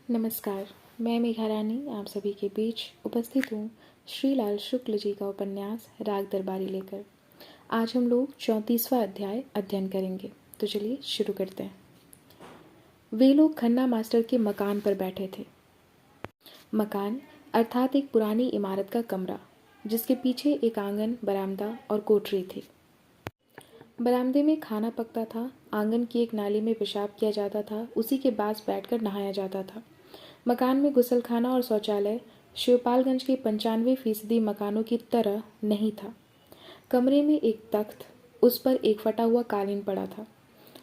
नमस्कार। मैं मेघा रानी आप सभी के बीच उपस्थित हूँ श्रीलाल शुक्ल जी का उपन्यास राग दरबारी लेकर। आज हम लोग 34वां अध्याय अध्ययन करेंगे, तो चलिए शुरू करते हैं। वे लोग खन्ना मास्टर के मकान पर बैठे थे। मकान अर्थात एक पुरानी इमारत का कमरा, जिसके पीछे एक आंगन, बरामदा और कोठरी थी। बरामदे में खाना पकता था, आंगन की एक नाली में पेशाब किया जाता था, उसी के पास बैठकर नहाया जाता था। मकान में गुसलखाना और शौचालय शिवपालगंज के 95% मकानों की तरह नहीं था। कमरे में एक तख्त, उस पर एक फटा हुआ कालीन पड़ा था।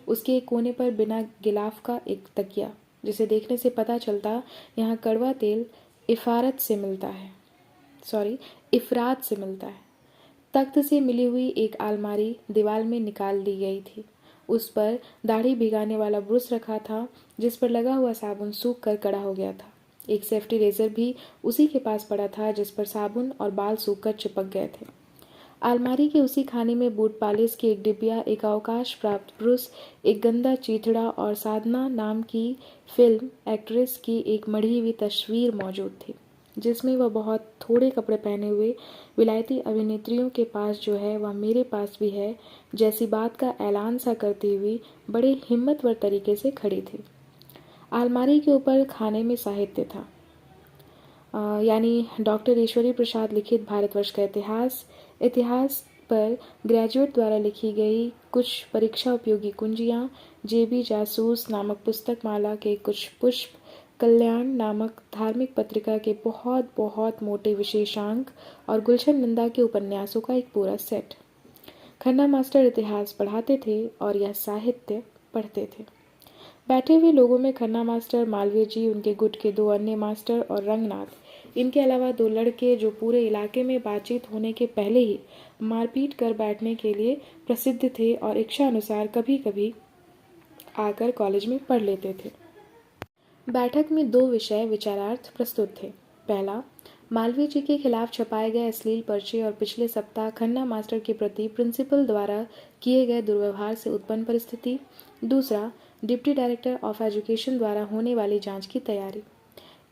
उसके एक कोने पर बिना गिलाफ का एक तकिया, जिसे देखने से पता चलता यहाँ कड़वा तेल इफरात से मिलता है। तख्त से मिली हुई एक अलमारी दीवार में निकाल दी गई थी। उस पर दाढ़ी भिगाने वाला ब्रश रखा था, जिस पर लगा हुआ साबुन सूख कर कड़ा हो गया था। एक सेफ्टी रेजर भी उसी के पास पड़ा था, जिस पर साबुन और बाल सूख कर चिपक गए थे। अलमारी के उसी खाने में बूट पालिश की एक डिबिया, एक अवकाश प्राप्त ब्रश, एक गंदा चीथड़ा और साधना नाम की फिल्म एक्ट्रेस की एक मढ़ी हुई तस्वीर मौजूद थी, जिसमें वह बहुत थोड़े कपड़े पहने हुए विलायती अभिनेत्रियों के पास जो है वह मेरे पास भी है जैसी बात का ऐलान सा करती हुई बड़े हिम्मतवर तरीके से खड़ी थी। अलमारी के ऊपर खाने में साहित्य था, यानी डॉक्टर ईश्वरी प्रसाद लिखित भारतवर्ष का इतिहास पर ग्रेजुएट द्वारा लिखी गई कुछ परीक्षा उपयोगी कुंजियाँ, जेबी जासूस नामक पुस्तक माला के कुछ पुष्प, कल्याण नामक धार्मिक पत्रिका के बहुत बहुत मोटे विशेषांक और गुलशन नंदा के उपन्यासों का एक पूरा सेट। खन्ना मास्टर इतिहास पढ़ाते थे और यह साहित्य पढ़ते थे। बैठे हुए लोगों में खन्ना मास्टर, मालवीय जी, उनके गुट के 2 अन्य मास्टर और रंगनाथ, इनके अलावा 2 लड़के जो पूरे इलाके में बातचीत होने के पहले ही मारपीट कर बैठने के लिए प्रसिद्ध थे और इच्छा अनुसार कभी कभी आकर कॉलेज में पढ़ लेते थे। बैठक में 2 विषय विचारार्थ प्रस्तुत थे। पहला, मालवीय जी के खिलाफ छपाए गए अश्लील पर्चे और पिछले सप्ताह खन्ना मास्टर के प्रति प्रिंसिपल द्वारा किए गए दुर्व्यवहार से उत्पन्न परिस्थिति। दूसरा, डिप्टी डायरेक्टर ऑफ एजुकेशन द्वारा होने वाली जांच की तैयारी।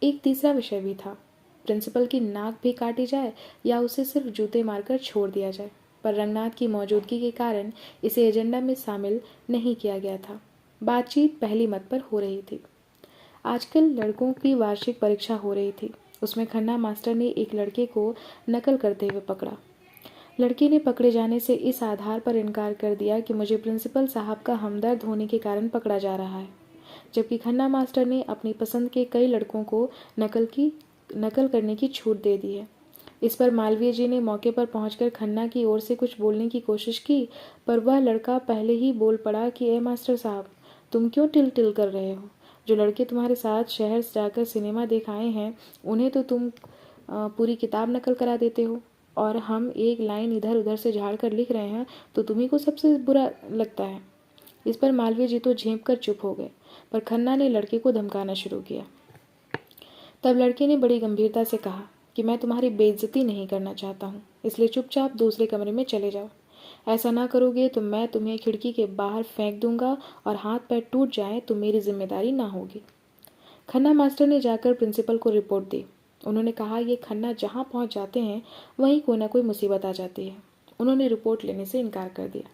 एक तीसरा विषय भी था, प्रिंसिपल की नाक भी काटी जाए या उसे सिर्फ जूते मारकर छोड़ दिया जाए, पर रंगनाथ की मौजूदगी के कारण इसे एजेंडा में शामिल नहीं किया गया था। बातचीत पहली मत पर हो रही थी। आजकल लड़कों की वार्षिक परीक्षा हो रही थी। उसमें खन्ना मास्टर ने एक लड़के को नकल करते हुए पकड़ा। लड़के ने पकड़े जाने से इस आधार पर इनकार कर दिया कि मुझे प्रिंसिपल साहब का हमदर्द होने के कारण पकड़ा जा रहा है, जबकि खन्ना मास्टर ने अपनी पसंद के कई लड़कों को नकल करने की छूट दे दी है। इस पर मालवीय जी ने मौके पर पहुंचकर खन्ना की ओर से कुछ बोलने की कोशिश की, पर वह लड़का पहले ही बोल पड़ा कि ए मास्टर साहब, तुम क्यों टिल टिल कर रहे हो? जो लड़के तुम्हारे साथ शहर जाकर सिनेमा देख आए हैं, उन्हें तो तुम पूरी किताब नकल करा देते हो, और हम एक लाइन इधर उधर से झाड़ कर लिख रहे हैं तो तुम्ही को सबसे बुरा लगता है। इस पर मालवीय जी तो झेंप कर चुप हो गए, पर खन्ना ने लड़के को धमकाना शुरू किया। तब लड़के ने बड़ी गंभीरता से कहा कि मैं तुम्हारी बेइज्जती नहीं करना चाहता हूँ, इसलिए चुपचाप दूसरे कमरे में चले जाओ। ऐसा ना करोगे तो मैं तुम्हें खिड़की के बाहर फेंक दूंगा और हाथ पैर टूट जाए तो मेरी जिम्मेदारी ना होगी। खन्ना मास्टर ने जाकर प्रिंसिपल को रिपोर्ट दी। उन्होंने कहा, ये खन्ना जहाँ पहुँच जाते हैं वहीं कोई ना कोई मुसीबत आ जाती है। उन्होंने रिपोर्ट लेने से इनकार कर दिया।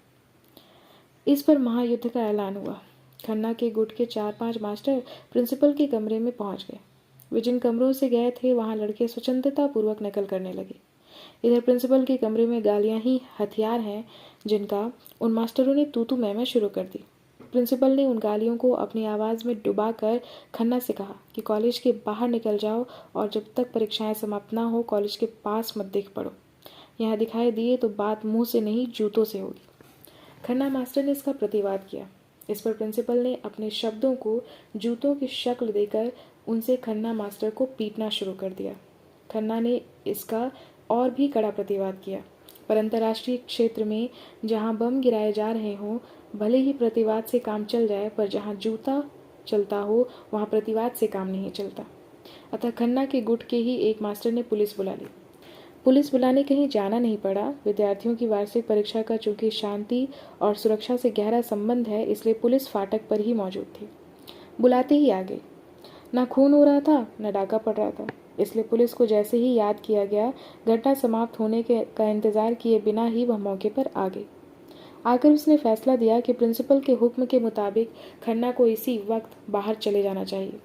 इस पर महायुद्ध का ऐलान हुआ। खन्ना के गुट के 4-5 मास्टर प्रिंसिपल के कमरे में पहुंच गए। वे जिन कमरों से गए थे वहां लड़के स्वतंत्रता पूर्वक नकल करने लगे। इधर प्रिंसिपल के कमरे में गालियां ही हथियार हैं, जिनका उन मास्टरों ने तू मैं शुरू कर दी। प्रिंसिपल ने उन गालियों को अपनी आवाज़ में डुबा कर खन्ना से कहा कि कॉलेज के बाहर निकल जाओ और जब तक परीक्षाएं समाप्त ना हो कॉलेज के पास मत देख पड़ो। यहाँ दिखाई दिए तो बात मुंह से नहीं जूतों से होगी। खन्ना मास्टर ने इसका प्रतिवाद किया। इस पर प्रिंसिपल ने अपने शब्दों को जूतों की शक्ल देकर उनसे खन्ना मास्टर को पीटना शुरू कर दिया। खन्ना ने इसका और भी कड़ा प्रतिवाद किया, पर अंतर्राष्ट्रीय क्षेत्र में जहां बम गिराए जा रहे हों, भले ही प्रतिवाद से काम चल जाए, पर जहां जूता चलता हो वहां प्रतिवाद से काम नहीं चलता। अतः खन्ना के गुट के ही एक मास्टर ने पुलिस बुला ली। पुलिस बुलाने कहीं जाना नहीं पड़ा। विद्यार्थियों की वार्षिक परीक्षा का चूंकि शांति और सुरक्षा से गहरा संबंध है, इसलिए पुलिस फाटक पर ही मौजूद थी। बुलाते ही आ गई। ना खून हो रहा था न डाका पड़ रहा था, इसलिए पुलिस को जैसे ही याद किया गया, घटना समाप्त होने के का इंतजार किए बिना ही वह मौके पर आ गई। आकर उसने फैसला दिया कि प्रिंसिपल के हुक्म के मुताबिक खन्ना को इसी वक्त बाहर चले जाना चाहिए।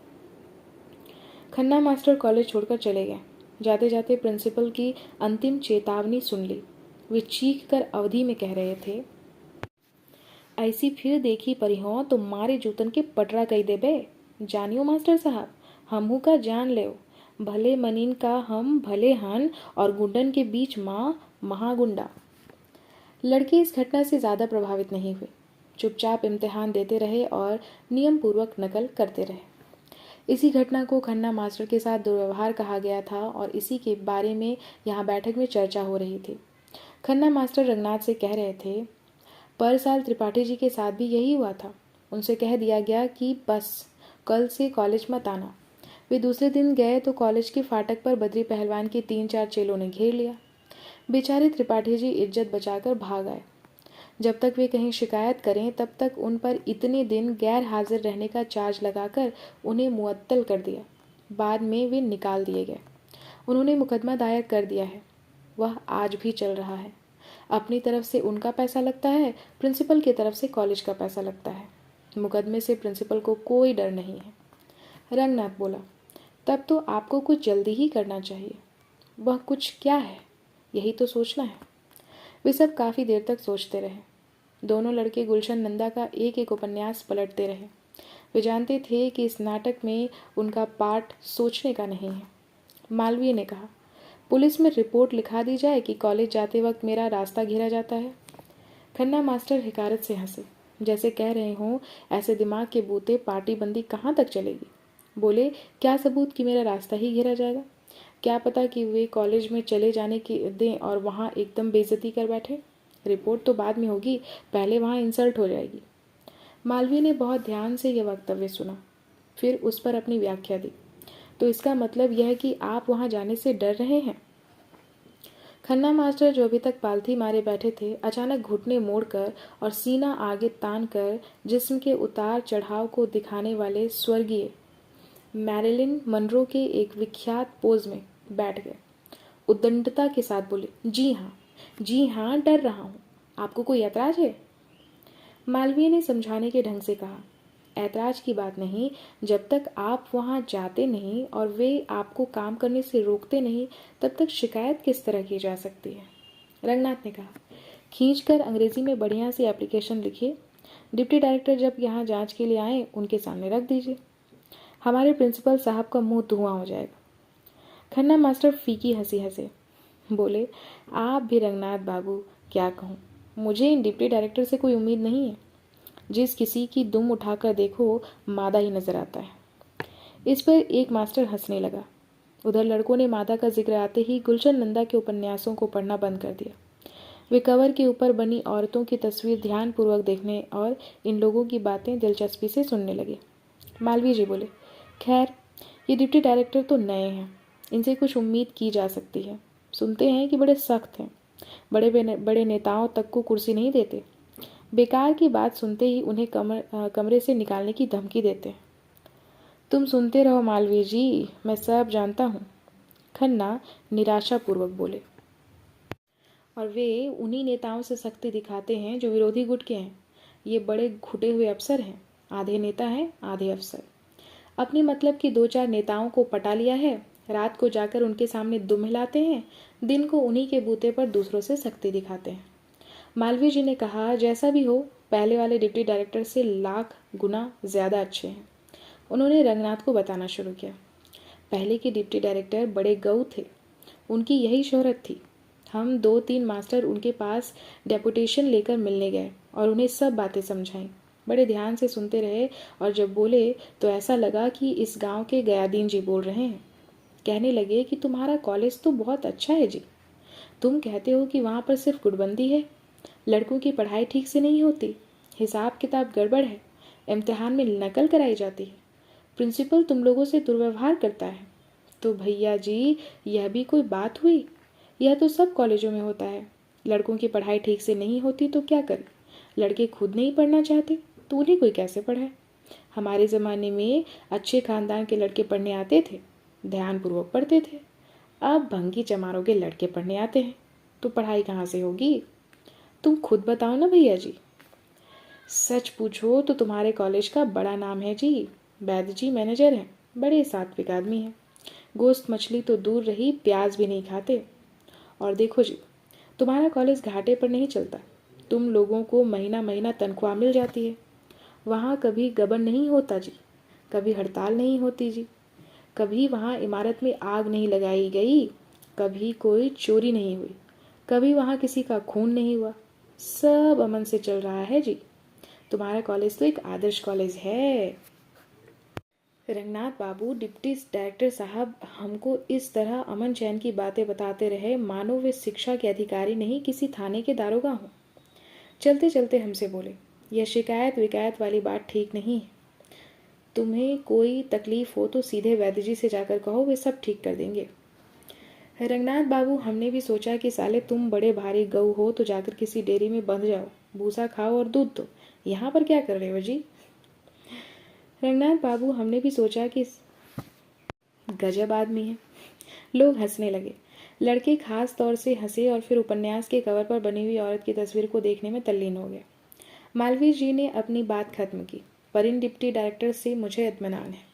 खन्ना मास्टर कॉलेज छोड़कर चले गए। जाते जाते प्रिंसिपल की अंतिम चेतावनी सुन ली। वे चीख कर अवधि में कह रहे थे, ऐसी फिर देखी परी हो तो मारे जूतन के पटरा कही दे बे। जानियो मास्टर साहब, हमहू का जान ले, भले मनीन का हम भले हन और गुंडन के बीच माँ महागुंडा। लड़के इस घटना से ज़्यादा प्रभावित नहीं हुए। चुपचाप इम्तिहान देते रहे और नियम पूर्वक नकल करते रहे। इसी घटना को खन्ना मास्टर के साथ दुर्व्यवहार कहा गया था और इसी के बारे में यहाँ बैठक में चर्चा हो रही थी। खन्ना मास्टर रंगनाथ से कह रहे थे, पर साल त्रिपाठी जी के साथ भी यही हुआ था। उनसे कह दिया गया कि बस कल से कॉलेज मत आना। वे दूसरे दिन गए तो कॉलेज के फाटक पर बद्री पहलवान के 3-4 चेलों ने घेर लिया। बेचारे त्रिपाठी जी इज्जत बचाकर भाग आए। जब तक वे कहीं शिकायत करें तब तक उन पर इतने दिन गैर हाजिर रहने का चार्ज लगाकर उन्हें मुअत्तल कर दिया। बाद में वे निकाल दिए गए। उन्होंने मुकदमा दायर कर दिया है, वह आज भी चल रहा है। अपनी तरफ से उनका पैसा लगता है, प्रिंसिपल की तरफ से कॉलेज का पैसा लगता है। मुकदमे से प्रिंसिपल को कोई डर नहीं है। रंगनाथ बोला, तब तो आपको कुछ जल्दी ही करना चाहिए। वह कुछ क्या है, यही तो सोचना है। वे सब काफ़ी देर तक सोचते रहे। दोनों लड़के गुलशन नंदा का एक एक उपन्यास पलटते रहे। वे जानते थे कि इस नाटक में उनका पार्ट सोचने का नहीं है। मालवीय ने कहा, पुलिस में रिपोर्ट लिखा दी जाए कि कॉलेज जाते वक्त मेरा रास्ता घेरा जाता है। खन्ना मास्टर हिकारत से हंसे, जैसे कह रहे हों ऐसे दिमाग के बूते पार्टी बंदी कहाँ तक चलेगी। बोले, क्या सबूत कि मेरा रास्ता ही घेरा जाएगा? क्या पता कि वे कॉलेज में चले जाने की दें और वहाँ एकदम बेइज्जती कर बैठे। रिपोर्ट तो बाद में होगी, पहले वहाँ इंसल्ट हो जाएगी। मालवीय ने बहुत ध्यान से यह वक्तव्य सुना, फिर उस पर अपनी व्याख्या दी। तो इसका मतलब यह है कि आप वहाँ जाने से डर रहे हैं? खन्ना मास्टर, जो अभी तक पालथी मारे बैठे थे, अचानक घुटने मोड़कर और सीना आगे तान कर जिस्म के उतार चढ़ाव को दिखाने वाले स्वर्गीय मैरिलिन मनरो के एक विख्यात पोज में बैठ गए। उद्दंडता के साथ बोले, जी हाँ, डर रहा हूँ। आपको कोई ऐतराज है? मालवीय ने समझाने के ढंग से कहा, ऐतराज की बात नहीं, जब तक आप वहाँ जाते नहीं और वे आपको काम करने से रोकते नहीं, तब तक शिकायत किस तरह की जा सकती है? रंगनाथ ने कहा, खींचकर अंग्रेजी में बढ़िया सी एप्लीकेशन लिखिए। डिप्टी डायरेक्टर जब यहाँ जांच के लिए आए, उनके सामने रख दीजिए। हमारे प्रिंसिपल साहब का मुंह धुआं हो जाएगा। खन्ना मास्टर फीकी हंसी हंसे, बोले, आप भी रंगनाथ बाबू, क्या कहूँ, मुझे इन डिप्टी डायरेक्टर से कोई उम्मीद नहीं है। जिस किसी की दुम उठाकर देखो, मादा ही नजर आता है। इस पर एक मास्टर हंसने लगा। उधर लड़कों ने मादा का जिक्र आते ही गुलशन नंदा के उपन्यासों को पढ़ना बंद कर दिया। वे कवर के ऊपर बनी औरतों की तस्वीर ध्यानपूर्वक देखने और इन लोगों की बातें दिलचस्पी से सुनने लगे। मालवीय जी बोले, खैर, ये डिप्टी डायरेक्टर तो नए हैं, इनसे कुछ उम्मीद की जा सकती है। सुनते हैं कि बड़े सख्त हैं, बड़े नेताओं तक को कुर्सी नहीं देते। बेकार की बात सुनते ही उन्हें कमरे से निकालने की धमकी देते हैं। तुम सुनते रहो मालवीय जी, मैं सब जानता हूँ। खन्ना निराशापूर्वक बोले, और वे उन्हीं नेताओं से सख्ती दिखाते हैं जो विरोधी गुट के हैं। ये बड़े घुटे हुए अफसर हैं, आधे नेता हैं आधे अफसर। अपनी मतलब कि 2-4 नेताओं को पटा लिया है, रात को जाकर उनके सामने दुम हिलाते हैं, दिन को उन्हीं के बूते पर दूसरों से सख्ती दिखाते हैं। मालवीय जी ने कहा, जैसा भी हो, पहले वाले डिप्टी डायरेक्टर से लाख गुना ज़्यादा अच्छे हैं। उन्होंने रंगनाथ को बताना शुरू किया। पहले के डिप्टी डायरेक्टर बड़े गऊ थे, उनकी यही शोहरत थी। हम 2-3 मास्टर उनके पास डेपुटेशन लेकर मिलने गए और उन्हें सब बातें समझाईं। बड़े ध्यान से सुनते रहे और जब बोले तो ऐसा लगा कि इस गांव के गयादीन जी बोल रहे हैं। कहने लगे कि तुम्हारा कॉलेज तो बहुत अच्छा है जी। तुम कहते हो कि वहाँ पर सिर्फ गुटबंदी है, लड़कों की पढ़ाई ठीक से नहीं होती, हिसाब किताब गड़बड़ है, इम्तिहान में नकल कराई जाती है, प्रिंसिपल तुम लोगों से दुर्व्यवहार करता है। तो भैया जी, यह भी कोई बात हुई? यह तो सब कॉलेजों में होता है। लड़कों की पढ़ाई ठीक से नहीं होती तो क्या करें? लड़के खुद नहीं पढ़ना चाहते तो उन्हें कोई कैसे पढ़ाए? हमारे ज़माने में अच्छे खानदान के लड़के पढ़ने आते थे, ध्यानपूर्वक पढ़ते थे। अब भंगी चमारों के लड़के पढ़ने आते हैं, तो पढ़ाई कहाँ से होगी? तुम खुद बताओ ना भैया जी। सच पूछो तो तुम्हारे कॉलेज का बड़ा नाम है जी। वैद्य जी मैनेजर हैं, बड़े सात्विक आदमी हैं। गोश्त मछली तो दूर रही, प्याज भी नहीं खाते। और देखो जी, तुम्हारा कॉलेज घाटे पर नहीं चलता। तुम लोगों को महीना महीना तनख्वाह मिल जाती है। वहाँ कभी गबन नहीं होता जी, कभी हड़ताल नहीं होती जी, कभी वहाँ इमारत में आग नहीं लगाई गई, कभी कोई चोरी नहीं हुई, कभी वहाँ किसी का खून नहीं हुआ। सब अमन से चल रहा है जी। तुम्हारा कॉलेज तो एक आदर्श कॉलेज है। रंगनाथ बाबू, डिप्टी डायरेक्टर साहब हमको इस तरह अमन चैन की बातें बताते रहे मानो वे शिक्षा के अधिकारी नहीं, किसी थाने के दारोगा हों। चलते चलते हमसे बोले, यह शिकायत विकायत वाली बात ठीक नहीं है। तुम्हें कोई तकलीफ हो तो सीधे वैद्य जी से जाकर कहो, वे सब ठीक कर देंगे। रंगनाथ बाबू, हमने भी सोचा कि साले तुम बड़े भारी गऊ हो तो जाकर किसी डेयरी में बंध जाओ, भूसा खाओ और दूध दो। यहाँ पर क्या कर रहे हो जी? रंगनाथ बाबू, हमने भी सोचा कि गजब आदमी है। लोग हंसने लगे। लड़के खास तौर से हंसे और फिर उपन्यास के कवर पर बनी हुई औरत की तस्वीर को देखने में तल्लीन हो गए। मालवीय जी ने अपनी बात खत्म की, पर इन डिप्टी डायरेक्टर से मुझे इत्मीनान है।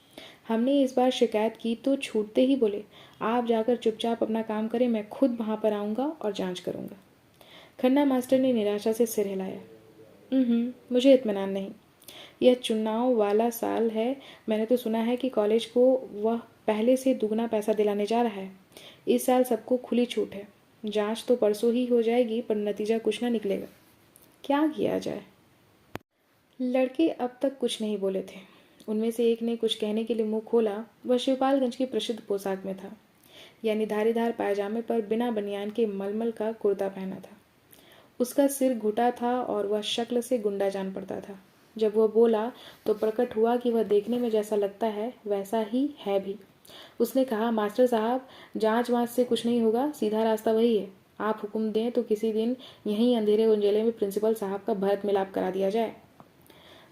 हमने इस बार शिकायत की तो छूटते ही बोले, आप जाकर चुपचाप अपना काम करें, मैं खुद वहां पर आऊँगा और जांच करूँगा। खन्ना मास्टर ने निराशा से सिर हिलाया। मुझे इत्मीनान नहीं। यह चुनाव वाला साल है। मैंने तो सुना है कि कॉलेज को वह पहले से दुगना पैसा दिलाने जा रहा है। इस साल सबको खुली छूट है। जांच तो परसों ही हो जाएगी, पर नतीजा कुछ ना निकलेगा। क्या किया जाए? लड़के अब तक कुछ नहीं बोले थे। उनमें से एक ने कुछ कहने के लिए मुंह खोला। वह शिवपालगंज की प्रसिद्ध पोशाक में था, यानी धारीदार पायजामे पर बिना बनियान के मलमल का कुर्ता पहना था। उसका सिर घुटा था और वह शक्ल से गुंडा जान पड़ता था। जब वह बोला तो प्रकट हुआ कि वह देखने में जैसा लगता है वैसा ही है भी। उसने कहा, मास्टर साहब, जांच वांच से कुछ नहीं होगा, सीधा रास्ता वही है। आप हुक्म दें तो किसी दिन यहीं अंधेरे उंजेले में प्रिंसिपल साहब का भरत मिलाप करा दिया जाए।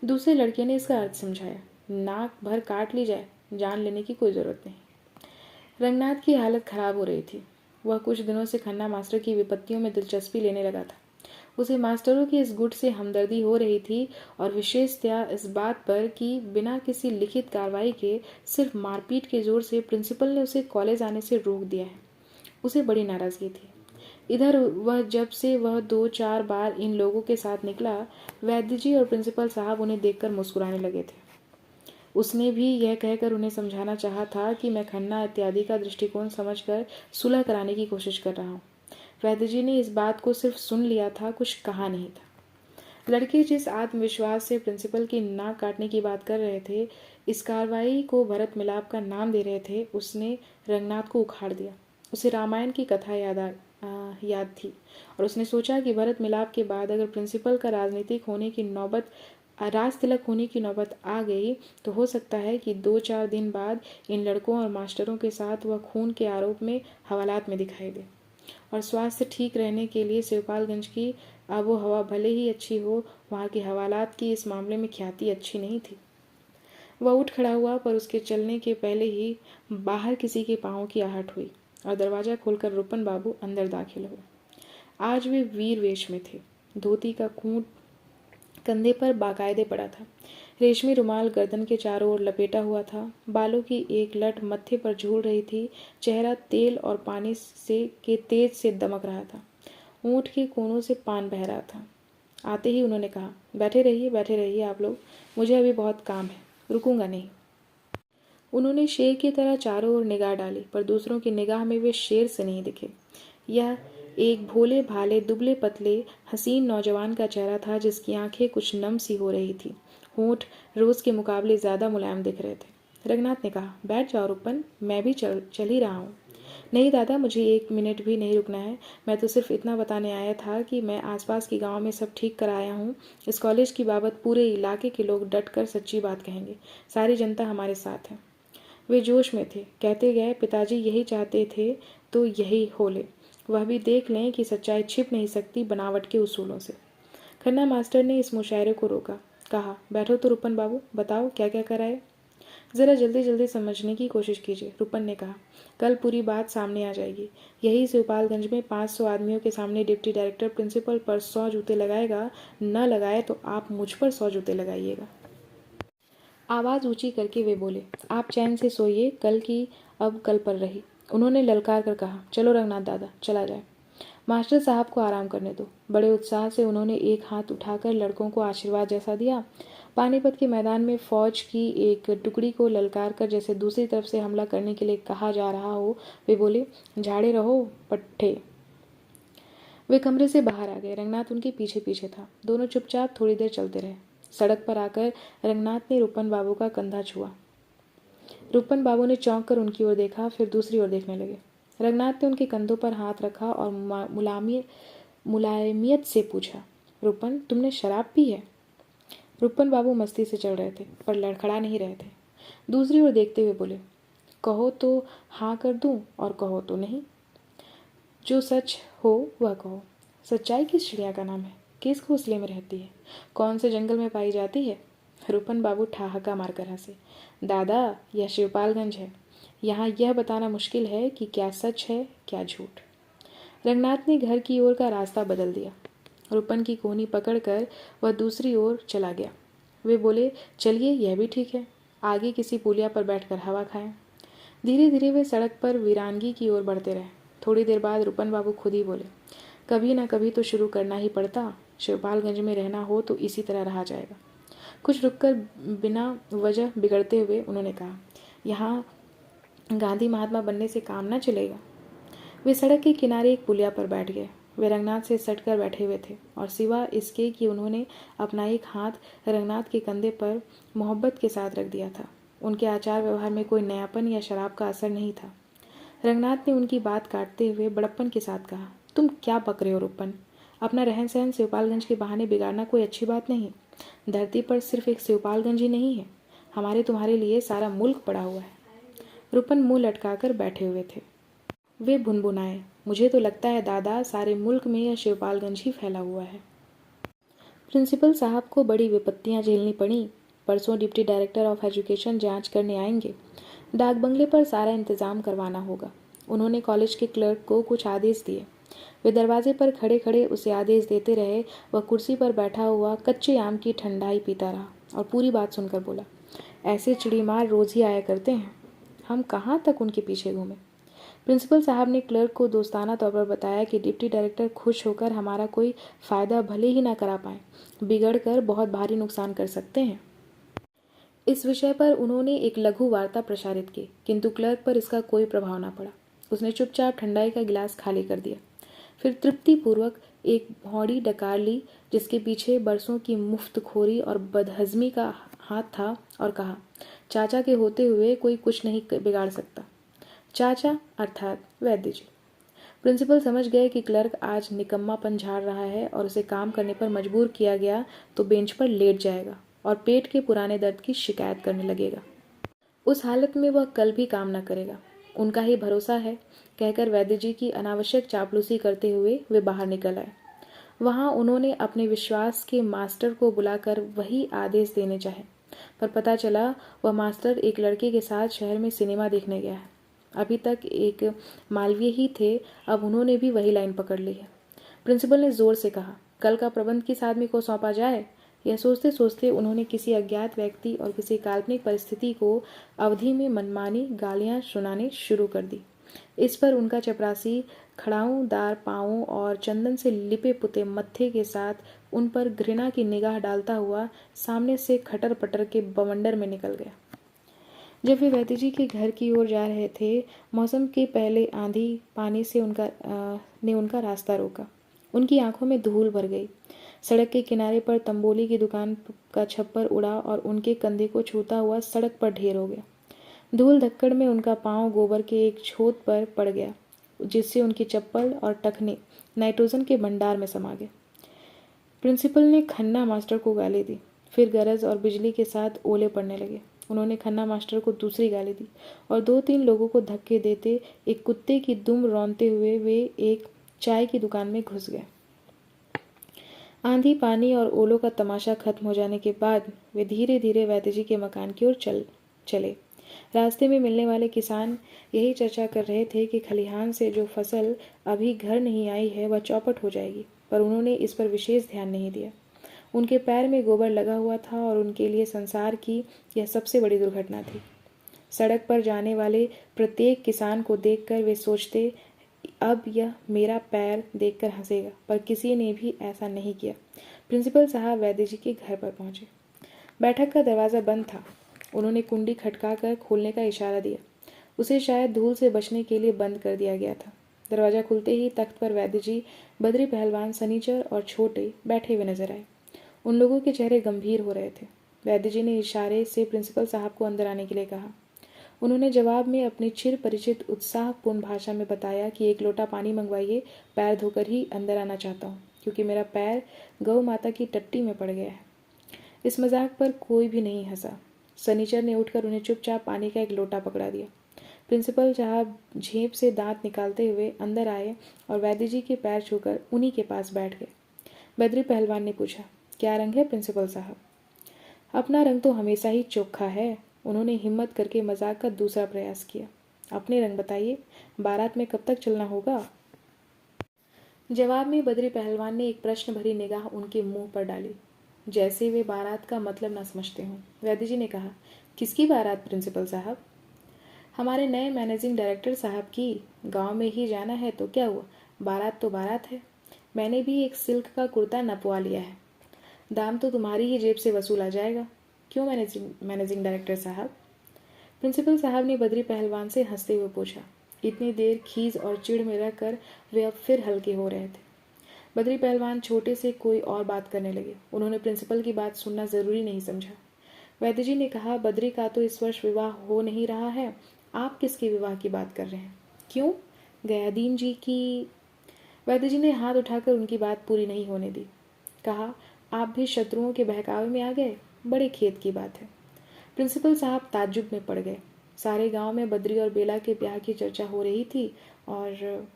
दूसरे लड़के ने इसका अर्थ समझाया, नाक भर काट ली जाए, जान लेने की कोई ज़रूरत नहीं। रंगनाथ की हालत खराब हो रही थी। वह कुछ दिनों से खन्ना मास्टर की विपत्तियों में दिलचस्पी लेने लगा था। उसे मास्टरों की इस गुट से हमदर्दी हो रही थी, और विशेषतया इस बात पर कि बिना किसी लिखित कार्रवाई के सिर्फ मारपीट के जोर से प्रिंसिपल ने उसे कॉलेज आने से रोक दिया है। उसे बड़ी नाराजगी थी। इधर वह जब से वह 2-4 बार इन लोगों के साथ निकला, वैद्य जी और प्रिंसिपल साहब उन्हें देखकर मुस्कुराने लगे थे। उसने भी यह कहकर उन्हें समझाना चाहा था कि मैं खन्ना इत्यादि का दृष्टिकोण समझकर सुलह कराने की कोशिश कर रहा हूँ। वैद्य जी ने इस बात को सिर्फ सुन लिया था, कुछ कहा नहीं था। लड़के जिस आत्मविश्वास से प्रिंसिपल की नाक काटने की बात कर रहे थे, इस कार्रवाई को भरत मिलाप का नाम दे रहे थे, उसने रंगनाथ को उखाड़ दिया। उसे रामायण की कथा याद थी, और उसने सोचा कि भरत मिलाप के बाद अगर प्रिंसिपल का राज तिलक होने की नौबत आ गई तो हो सकता है कि 2-4 दिन बाद इन लड़कों और मास्टरों के साथ वह खून के आरोप में हवालात में दिखाई दे। और स्वास्थ्य ठीक रहने के लिए शिवपालगंज की आबो हवा भले ही अच्छी हो, वहाँ के हवालात की इस मामले में ख्याति अच्छी नहीं थी। वह उठ खड़ा हुआ, पर उसके चलने के पहले ही बाहर किसी के पाँव की आहट हुई और दरवाज़ा खोलकर रुपन बाबू अंदर दाखिल हुए। आज वे वीर वेश में थे। धोती का खूंट कंधे पर बाकायदे पड़ा था। रेशमी रुमाल गर्दन के चारों ओर लपेटा हुआ था। बालों की एक लट मत्थे पर झूल रही थी। चेहरा तेल और पानी के तेज से दमक रहा था। ऊँट के कोनों से पान बह रहा था। आते ही उन्होंने कहा, बैठे रहिए आप लोग, मुझे अभी बहुत काम है, रुकूंगा नहीं। उन्होंने शेर की तरह चारों ओर निगाह डाली, पर दूसरों की निगाह में वे शेर से नहीं दिखे। यह एक भोले भाले दुबले पतले हसीन नौजवान का चेहरा था, जिसकी आंखें कुछ नम सी हो रही थी। होंठ रोज के मुकाबले ज्यादा मुलायम दिख रहे थे। रघुनाथ ने कहा, बैठ जाओ रूपन, मैं भी चल ही रहा हूँ। नहीं दादा, मुझे 1 मिनट भी नहीं रुकना है। मैं तो सिर्फ इतना बताने आया था कि मैं आसपास के गांव में सब ठीक कर आया हूँ। इस कॉलेज की बाबत पूरे इलाके के लोग डट कर सच्ची बात कहेंगे। सारी जनता हमारे साथ है। वे जोश में थे, कहते गए, पिताजी यही चाहते थे तो यही हो ले। वह भी देख लें कि सच्चाई छिप नहीं सकती बनावट के उसूलों से। खन्ना मास्टर ने इस मुशायरे को रोका। कहा, बैठो तो रूपन बाबू, बताओ क्या क्या करा है। ज़रा जल्दी जल्दी समझने की कोशिश कीजिए, रूपन ने कहा। कल पूरी बात सामने आ जाएगी। यही शिवपालगंज में 500 आदमियों के सामने डिप्टी डायरेक्टर प्रिंसिपल पर 100 जूते लगाएगा, न लगाए तो आप मुझ पर 100 जूते लगाइएगा। आवाज़ ऊंची करके वे बोले, आप चैन से सोइए, कल की अब कल पर रही। उन्होंने ललकार कर कहा, चलो रंगनाथ दादा, चला जाए। मास्टर साहब को आराम करने दो। बड़े उत्साह से उन्होंने एक हाथ उठाकर लड़कों को आशीर्वाद जैसा दिया। पानीपत के मैदान में फौज की एक टुकड़ी को ललकार कर जैसे दूसरी तरफ से हमला करने के लिए कहा जा रहा हो, वे बोले, झाड़े रहो पट्टे। वे कमरे से बाहर आ गए। रंगनाथ उनके पीछे पीछे था। दोनों चुपचाप थोड़ी देर चलते रहे। सड़क पर आकर रंगनाथ ने रूपन बाबू का कंधा छुआ। रूपन बाबू ने चौंक कर उनकी ओर देखा, फिर दूसरी ओर देखने लगे। रंगनाथ ने उनके कंधों पर हाथ रखा और मुलायमियत से पूछा, रूपन, तुमने शराब पी है? रूपन बाबू मस्ती से चल रहे थे, पर लड़खड़ा नहीं रहे थे। दूसरी ओर देखते हुए बोले, कहो तो हाँ कर दूं और कहो तो नहीं। जो सच हो वह कहो। सच्चाई किस चिड़िया का नाम है? किस घोंसले में रहती है? कौन से जंगल में पाई जाती है? रूपन बाबू ठहाका मारकर हंसे। दादा, यह शिवपालगंज है। यहाँ यह बताना मुश्किल है कि क्या सच है क्या झूठ। रंगनाथ ने घर की ओर का रास्ता बदल दिया। रूपन की कोहनी पकड़कर वह दूसरी ओर चला गया। वे बोले, चलिए यह भी ठीक है, आगे किसी पुलिया पर बैठकर हवा खाएं। धीरे धीरे वे सड़क पर वीरानगी की ओर बढ़ते रहे। थोड़ी देर बाद रूपन बाबू खुद ही बोले, कभी ना कभी तो शुरू करना ही पड़ता। शिवपालगंज में रहना हो तो इसी तरह रहा जाएगा। कुछ रुककर बिना वजह बिगड़ते हुए उन्होंने कहा, यहाँ गांधी महात्मा बनने से काम ना चलेगा। वे सड़क के किनारे एक पुलिया पर बैठ गए। वे रंगनाथ से सटकर बैठे हुए थे और सिवा इसके कि उन्होंने अपना एक हाथ रंगनाथ के कंधे पर मोहब्बत के साथ रख दिया था, उनके आचार व्यवहार में कोई नयापन या शराब का असर नहीं था। रंगनाथ ने उनकी बात काटते हुए बड़प्पन के साथ कहा, तुम क्या बक रहे हो रूपन? अपना रहन सहन शिवपालगंज के बहाने बिगाड़ना कोई अच्छी बात नहीं। धरती पर सिर्फ एक शिवपालगंज ही नहीं है, हमारे तुम्हारे लिए सारा मुल्क पड़ा हुआ है। रूपन मुंह लटकाकर बैठे हुए थे। वे भुनभुनाए, मुझे तो लगता है दादा, सारे मुल्क में यह शिवपालगंज ही फैला हुआ है। प्रिंसिपल साहब को बड़ी विपत्तियां झेलनी पड़ी। परसों डिप्टी डायरेक्टर ऑफ एजुकेशन जांच करने आएंगे। डाक बंगले पर सारा इंतजाम करवाना होगा। उन्होंने कॉलेज के क्लर्क को कुछ आदेश दिए। वे दरवाजे पर खड़े खड़े उसे आदेश देते रहे। वह कुर्सी पर बैठा हुआ कच्चे आम की ठंडाई पीता रहा और पूरी बात सुनकर बोला, ऐसे चिड़ीमार रोज ही आया करते हैं, हम कहाँ तक उनके पीछे घूमे। प्रिंसिपल साहब ने क्लर्क को दोस्ताना तौर पर बताया कि डिप्टी डायरेक्टर खुश होकर हमारा कोई फ़ायदा भले ही ना करा पाए, बिगड़ कर बहुत भारी नुकसान कर सकते हैं। इस विषय पर उन्होंने एक लघु वार्ता प्रसारित की, किंतु क्लर्क पर इसका कोई प्रभाव न पड़ा। उसने चुपचाप ठंडाई का गिलास खाली कर दिया, फिर तृप्तिपूर्वक एक भौड़ी डकार ली जिसके पीछे बरसों की मुफ्तखोरी और बदहजमी का हाथ था, और कहा, चाचा के होते हुए कोई कुछ नहीं बिगाड़ सकता। चाचा अर्थात वैद्य जी। प्रिंसिपल समझ गए कि क्लर्क आज निकम्मापन झाड़ रहा है और उसे काम करने पर मजबूर किया गया तो बेंच पर लेट जाएगा और पेट के पुराने दर्द की शिकायत करने लगेगा। उस हालत में वह कल भी काम न करेगा, उनका ही भरोसा है, कहकर वैद्य जी की अनावश्यक चापलूसी करते हुए वे बाहर निकल आए। वहां उन्होंने अपने विश्वास के मास्टर को बुलाकर वही आदेश देने चाहे, पर पता चला वह मास्टर एक लड़के के साथ शहर में सिनेमा देखने गया है। अभी तक एक मालवीय ही थे, अब उन्होंने भी वही लाइन पकड़ ली है। प्रिंसिपल ने जोर से कहा, कल का प्रबंध किस आदमी को सौंपा जाए। यह सोचते सोचते उन्होंने किसी अज्ञात व्यक्ति और किसी काल्पनिक परिस्थिति को अवधि में मनमानी गालियां सुनाने शुरू कर दी। इस पर उनका चपरासी खड़ाऊदार पांवों और चंदन से लिपे पुते मत्थे के साथ उन पर घृणा की निगाह डालता हुआ सामने से खटर पटर के बवंडर में निकल गया। जब वे वैद्य जी के घर की ओर जा रहे थे, मौसम के पहले आंधी पानी से उनका रास्ता रोका। उनकी आंखों में धूल भर गई। सड़क के किनारे पर तंबोली की दुकान का छप्पर उड़ा और उनके कंधे को छूता हुआ सड़क पर ढेर हो गया। धूल धक्कड़ में उनका पांव गोबर के एक छोद पर पड़ गया, जिससे उनकी चप्पल और टखने नाइट्रोजन के भंडार में समा गए। प्रिंसिपल ने खन्ना मास्टर को गाली दी, फिर गरज और बिजली के साथ ओले पड़ने लगे। उन्होंने खन्ना मास्टर को दूसरी गाली दी और 2-3 लोगों को धक्के देते एक कुत्ते की दुम रौंदते हुए वे एक चाय की दुकान में घुस गए। आंधी, पानी और ओलों का तमाशा खत्म हो जाने के बाद वे धीरे धीरे वैद्य जी के मकान की ओर चले। रास्ते में मिलने वाले किसान यही चर्चा कर रहे थे कि खलिहान से जो फसल अभी घर नहीं आई है वह चौपट हो जाएगी, पर उन्होंने इस पर विशेष ध्यान नहीं दिया। उनके पैर में गोबर लगा हुआ था और उनके लिए संसार की यह सबसे बड़ी दुर्घटना थी। सड़क पर जाने वाले प्रत्येक किसान को देखकर वे सोचते, अब यह मेरा पैर देखकर हंसेगा, पर किसी ने भी ऐसा नहीं किया। प्रिंसिपल साहब वैद्य जी के घर पर पहुंचे। बैठक का दरवाज़ा बंद था। उन्होंने कुंडी खटकाकर खोलने का इशारा दिया। उसे शायद धूल से बचने के लिए बंद कर दिया गया था। दरवाज़ा खुलते ही तख्त पर वैद्य जी, बद्री पहलवान, सनीचर और छोटे बैठे हुए नजर आए। उन लोगों के चेहरे गंभीर हो रहे थे। वैद्य जी ने इशारे से प्रिंसिपल साहब को अंदर आने के लिए कहा। उन्होंने जवाब में अपनी चिर परिचित उत्साहपूर्ण भाषा में बताया कि एक लोटा पानी मंगवाइए, पैर धोकर ही अंदर आना चाहता हूँ, क्योंकि मेरा पैर गौ माता की टट्टी में पड़ गया है। इस मजाक पर कोई भी नहीं हंसा। सनीचर ने उठकर उन्हें चुपचाप पानी का एक लोटा पकड़ा दिया। प्रिंसिपल साहब झेप से दांत निकालते हुए अंदर आए और वैद्य जी के पैर छूकर उन्हीं के पास बैठ गए। बद्री पहलवान ने पूछा, क्या रंग है प्रिंसिपल साहब? अपना रंग तो हमेशा ही चोखा है। उन्होंने हिम्मत करके मजाक का दूसरा प्रयास किया। अपने रंग बताइए, बारात में कब तक चलना होगा? जवाब में बद्री पहलवान ने एक प्रश्न भरी निगाह उनके मुंह पर डाली, जैसे वे बारात का मतलब न समझते हों। वैद्य जी ने कहा, किसकी बारात प्रिंसिपल साहब? हमारे नए मैनेजिंग डायरेक्टर साहब की। गांव में ही जाना है तो क्या हुआ, बारात तो बारात है। मैंने भी एक सिल्क का कुर्ता नपवा लिया है। दाम तो तुम्हारी ही जेब से वसूला जाएगा। क्यों मैनेजिंग डायरेक्टर साहब? प्रिंसिपल साहब ने बद्री पहलवान से हंसते हुए पूछा। इतनी देर खीज और चिढ़ में रहकर वे अब फिर हल्के हो रहे थे। बद्री पहलवान छोटे से कोई और बात करने लगे। उन्होंने प्रिंसिपल की बात सुनना जरूरी नहीं समझा। वैद्य जी ने कहा, बद्री का तो इस वर्ष विवाह हो नहीं रहा है, आप किसके विवाह की बात कर रहे हैं? क्यों, गयादीन जी की? वैद्य जी ने हाथ उठाकर उनकी बात पूरी नहीं होने दी। कहा, आप भी शत्रुओं के बहकावे में आ गए, बड़े खेद की बात है। प्रिंसिपल साहब ताज्जुब में पड़ गए। सारे गांव में बद्री और बेला के ब्याह की चर्चा हो रही थी और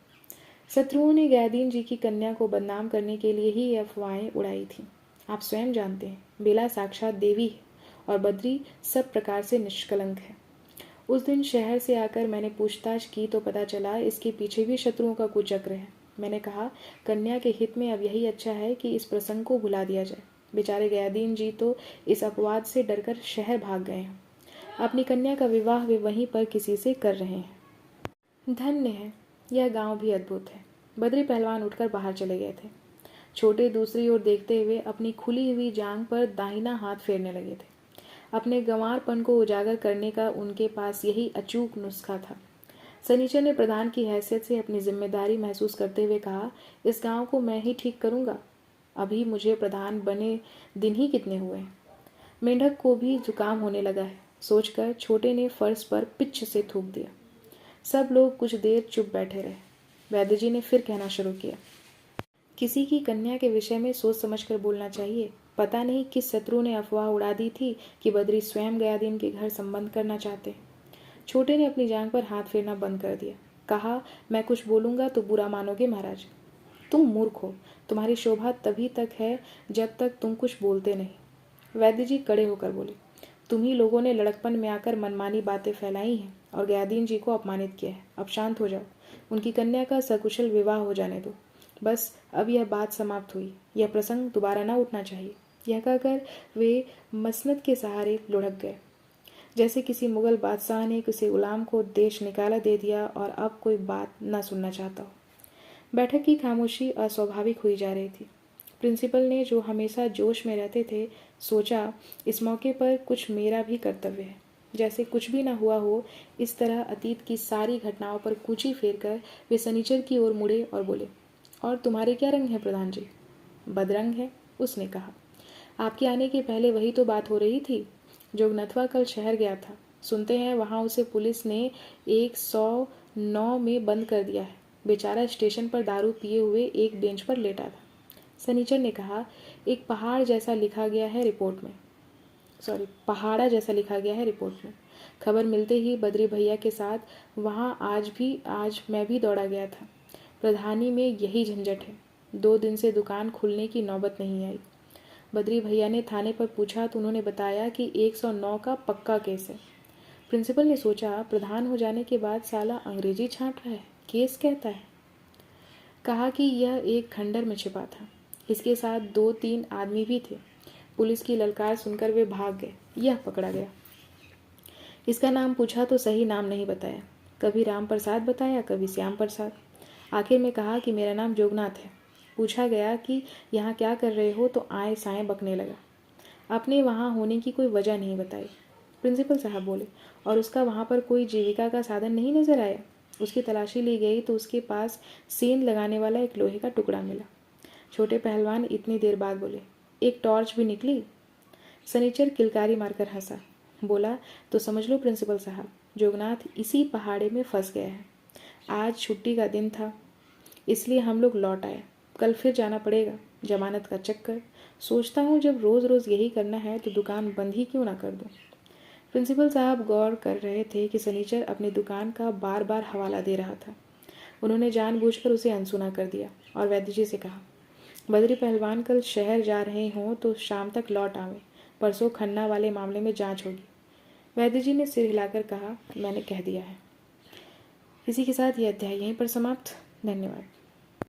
शत्रुओं ने गयादीन जी की कन्या को बदनाम करने के लिए ही ये अफवाहें उड़ाई थी। आप स्वयं जानते हैं, बेला साक्षात देवी है और बद्री सब प्रकार से निष्कलंक है। उस दिन शहर से आकर मैंने पूछताछ की तो पता चला इसके पीछे भी शत्रुओं का कुचक्र है। मैंने कहा, कन्या के हित में अब यही अच्छा है कि इस प्रसंग को भुला दिया जाए। बेचारे गयादीन जी तो इस अपवाद से डरकर शहर भाग गए हैं। अपनी कन्या का विवाह वे वहीं पर किसी से कर रहे हैं। धन्य है, यह गांव भी अद्भुत है। बद्री पहलवान उठकर बाहर चले गए थे। छोटे दूसरी ओर देखते हुए अपनी खुली हुई जांघ पर दाहिना हाथ फेरने लगे थे। अपने गंवारपन को उजागर करने का उनके पास यही अचूक नुस्खा था। सनीचर ने प्रधान की हैसियत से अपनी जिम्मेदारी महसूस करते हुए कहा, इस गांव को मैं ही ठीक करूंगा। अभी मुझे प्रधान बने दिन ही कितने हुए हैं। मेंढक को भी जुकाम होने लगा है, सोचकर छोटे ने फर्श पर पिच से थूक दिया। सब लोग कुछ देर चुप बैठे रहे। वैद्य जी ने फिर कहना शुरू किया, किसी की कन्या के विषय में सोच समझकर बोलना चाहिए। पता नहीं किस शत्रु ने अफवाह उड़ा दी थी कि बद्री स्वयं गयादीन के घर संबंध करना चाहते। छोटे ने अपनी जांघ पर हाथ फेरना बंद कर दिया। कहा, मैं कुछ बोलूंगा तो बुरा मानोगे महाराज। तुम मूर्ख हो, तुम्हारी शोभा तभी तक है जब तक तुम कुछ बोलते नहीं। वैद्य जी कड़े होकर बोले, तुम ही लोगों ने लड़कपन में आकर मनमानी बातें फैलाई हैं और गयादीन जी को अपमानित किया है। अब शांत हो जाओ, उनकी कन्या का सकुशल विवाह हो जाने दो। बस अब यह बात समाप्त हुई, यह प्रसंग दोबारा न उठना चाहिए। यह कहकर वे मसनद के सहारे लुढ़क गए, जैसे किसी मुगल बादशाह ने किसी गुलाम को देश निकाला दे दिया और अब कोई बात न सुनना चाहता हो। बैठक की खामोशी अस्वाभाविक हुई जा रही थी। प्रिंसिपल ने, जो हमेशा जोश में रहते थे, सोचा इस मौके पर कुछ मेरा भी कर्तव्य है। जैसे कुछ भी न हुआ हो, इस तरह अतीत की सारी घटनाओं पर कूची फेरकर वे सनीचर की ओर मुड़े और बोले, और तुम्हारे क्या रंग है प्रधान जी? बदरंग है, उसने कहा। आपके आने के पहले वही तो बात हो रही थी। जोगनथवा कल शहर गया था, सुनते हैं वहां उसे पुलिस ने 109 में बंद कर दिया है। बेचारा स्टेशन पर दारू पिए हुए एक बेंच पर लेटा था। सनीचर ने कहा, एक पहाड़ा जैसा लिखा गया है रिपोर्ट में। खबर मिलते ही बद्री भैया के साथ वहां आज मैं भी दौड़ा गया था। प्रधानी में यही झंझट है। 2 दिन से दुकान खुलने की नौबत नहीं आई। बद्री भैया ने थाने पर पूछा तो उन्होंने बताया कि 109 का पक्का केस है। प्रिंसिपल ने सोचा, प्रधान हो जाने के बाद साला अंग्रेजी छांट रहा है, केस कहता है। कहा कि यह एक खंडर में छिपा था। इसके साथ 2-3 आदमी भी थे। पुलिस की ललकार सुनकर वे भाग गए। यह पकड़ा गया। इसका नाम पूछा तो सही नाम नहीं बताया। कभी राम प्रसाद बताया, कभी श्याम प्रसाद। आखिर में कहा कि मेरा नाम जोगनाथ है। पूछा गया कि यहाँ क्या कर रहे हो तो आए साएं बकने लगा। आपने वहाँ होने की कोई वजह नहीं बताई। प्रिंसिपल साहब बोले, और उसका वहाँ पर कोई जीविका का साधन नहीं नजर आया। उसकी तलाशी ली गई तो उसके पास सेंध लगाने वाला एक लोहे का टुकड़ा मिला। छोटे पहलवान इतनी देर बाद बोले, एक टॉर्च भी निकली। सनीचर किलकारी मारकर हंसा। बोला, तो समझ लो प्रिंसिपल साहब, जोगनाथ इसी पहाड़े में फंस गया है। आज छुट्टी का दिन था, इसलिए हम लोग लौट आए। कल फिर जाना पड़ेगा, जमानत का चक्कर। सोचता हूँ जब रोज़ रोज़ यही करना है तो दुकान बंद ही क्यों ना कर दूँ। प्रिंसिपल साहब गौर कर रहे थे कि सनीचर अपनी दुकान का बार बार हवाला दे रहा था। उन्होंने जानबूझकर उसे अनसुना कर दिया और वैद्य जी से कहा, बद्री पहलवान कल शहर जा रहे हों तो शाम तक लौट आवें। परसों खन्ना वाले मामले में जांच होगी। वैद्य जी ने सिर हिलाकर कहा, मैंने कह दिया है। इसी के साथ यह अध्याय यहीं पर समाप्त। धन्यवाद।